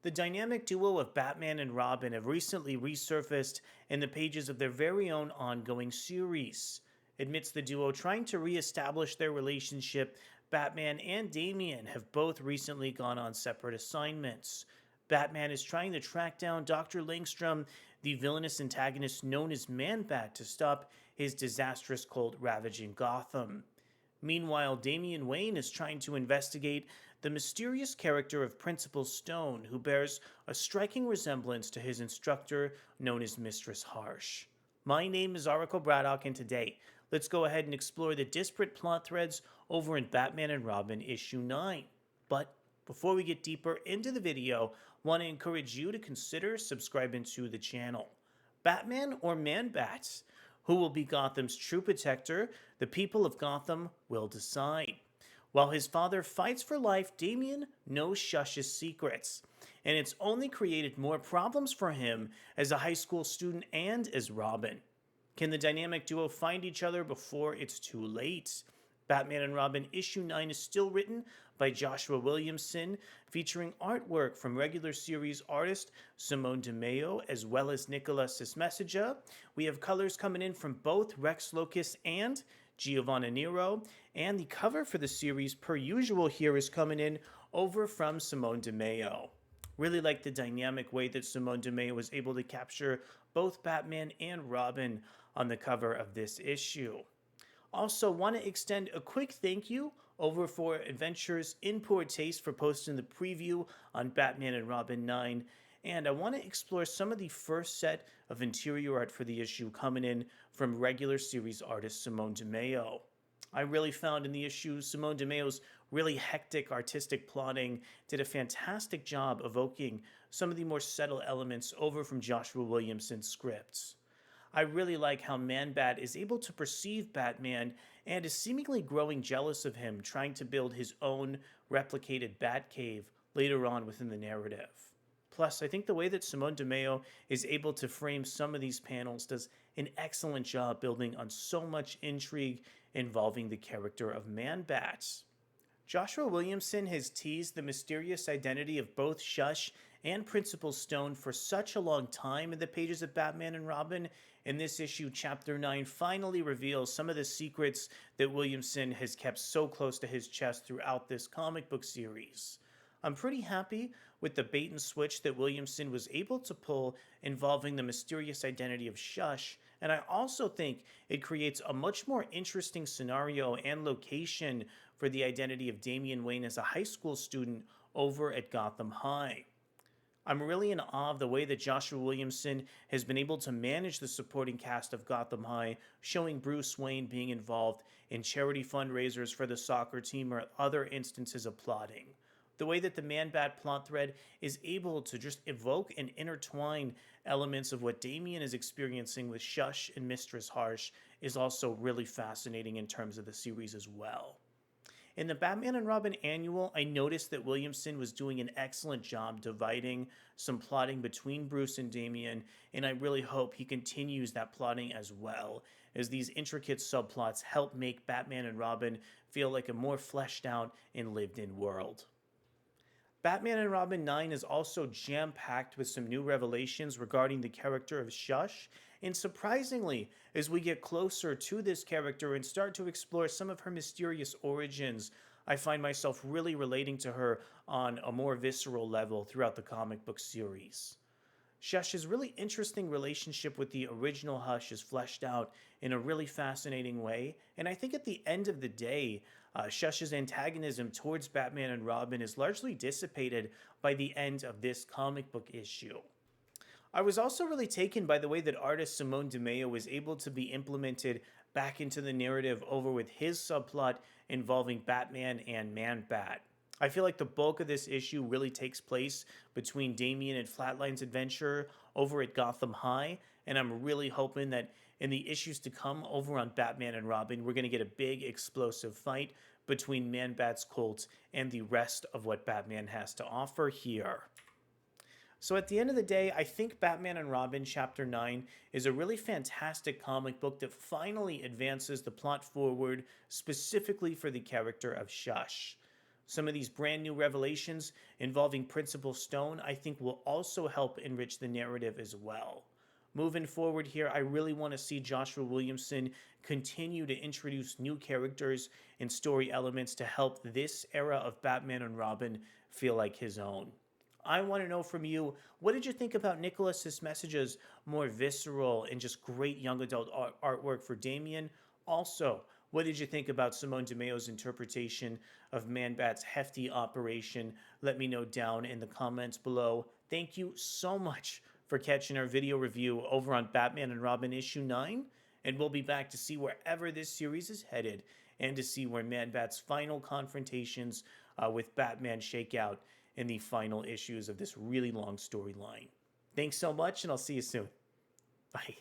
The dynamic duo of Batman and Robin have recently resurfaced in the pages of their very own ongoing series. Amidst the duo trying to re-establish their relationship, Batman and Damian have both recently gone on separate assignments. Batman is trying to track down Dr. Langstrom, the villainous antagonist known as Man-Bat, to stop his disastrous cult ravaging Gotham. Meanwhile, Damian Wayne is trying to investigate the mysterious character of Principal Stone, who bears a striking resemblance to his instructor known as Mistress Harsh. My name is Oracle Braddock, and today, let's go ahead and explore the disparate plot threads over in Batman and Robin issue 9. But before we get deeper into the video, I want to encourage you to consider subscribing to the channel. Batman or Man-Bat? Who will be Gotham's true protector? The people of Gotham will decide. While his father fights for life, Damian knows Shush's secrets, and it's only created more problems for him as a high school student and as Robin. Can the dynamic duo find each other before it's too late? Batman and Robin issue 9 is still written by Joshua Williamson, featuring artwork from regular series artist Simone Di Meo as well as Nikola Cizmesija. We have colors coming in from both Rex Lokus and Giovanna Niro, and the cover for the series, per usual here, is coming in over from Simone Di Meo. Really like the dynamic way that Simone Di Meo was able to capture both Batman and Robin on the cover of this issue. Also, want to extend a quick thank you over for Adventures in Poor Taste for posting the preview on Batman and Robin 9. And I want to explore some of the first set of interior art for the issue coming in from regular series artist Simone Di Meo. I really found in the issue Simone Di Meo's really hectic artistic plotting did a fantastic job evoking some of the more subtle elements over from Joshua Williamson's scripts. I really like how Man-Bat is able to perceive Batman and is seemingly growing jealous of him, trying to build his own replicated Batcave later on within the narrative. Plus, I think the way that Simone Di Meo is able to frame some of these panels does an excellent job building on so much intrigue involving the character of Man-Bat. Joshua Williamson has teased the mysterious identity of both Shush and Principal Stone for such a long time in the pages of Batman and Robin. In this issue, Chapter 9 finally reveals some of the secrets that Williamson has kept so close to his chest throughout this comic book series. I'm pretty happy with the bait and switch that Williamson was able to pull involving the mysterious identity of Shush, and I also think it creates a much more interesting scenario and location for the identity of Damian Wayne as a high school student over at Gotham High. I'm really in awe of the way that Joshua Williamson has been able to manage the supporting cast of Gotham High, showing Bruce Wayne being involved in charity fundraisers for the soccer team or other instances of plotting. The way that the Man-Bat plot thread is able to just evoke and intertwine elements of what Damian is experiencing with Shush and Mistress Harsh is also really fascinating in terms of the series as well. In the Batman and Robin annual, I noticed that Williamson was doing an excellent job dividing some plotting between Bruce and Damian, and I really hope he continues that plotting as well, as these intricate subplots help make Batman and Robin feel like a more fleshed out and lived-in world. Batman and Robin 9 is also jam-packed with some new revelations regarding the character of Shush, and surprisingly, as we get closer to this character and start to explore some of her mysterious origins, I find myself really relating to her on a more visceral level throughout the comic book series. Shush's really interesting relationship with the original Hush is fleshed out in a really fascinating way, and I think at the end of the day, Shush's antagonism towards Batman and Robin is largely dissipated by the end of this comic book issue. I was also really taken by the way that artist Simone Di Meo was able to be implemented back into the narrative over with his subplot involving Batman and Man-Bat. I feel like the bulk of this issue really takes place between Damian and Flatline's adventure over at Gotham High, and I'm really hoping that in the issues to come over on Batman and Robin, we're going to get a big explosive fight between Man-Bat's cult and the rest of what Batman has to offer here. So at the end of the day, I think Batman and Robin Chapter 9 is a really fantastic comic book that finally advances the plot forward specifically for the character of Shush. Some of these brand new revelations involving Principal Stone, I think, will also help enrich the narrative as well. Moving forward here, I really want to see Joshua Williamson continue to introduce new characters and story elements to help this era of Batman and Robin feel like his own. I want to know from you, what did you think about Nikola Cizmesija's more visceral and just great young adult artwork for Damian? Also, what did you think about Simone Di Meo's interpretation of Man-Bat's hefty operation? Let me know down in the comments below. Thank you so much for catching our video review over on Batman and Robin issue 9, and we'll be back to see wherever this series is headed and to see where Man-Bat's final confrontations with Batman shake out in the final issues of this really long storyline. Thanks so much, and I'll see you soon. Bye.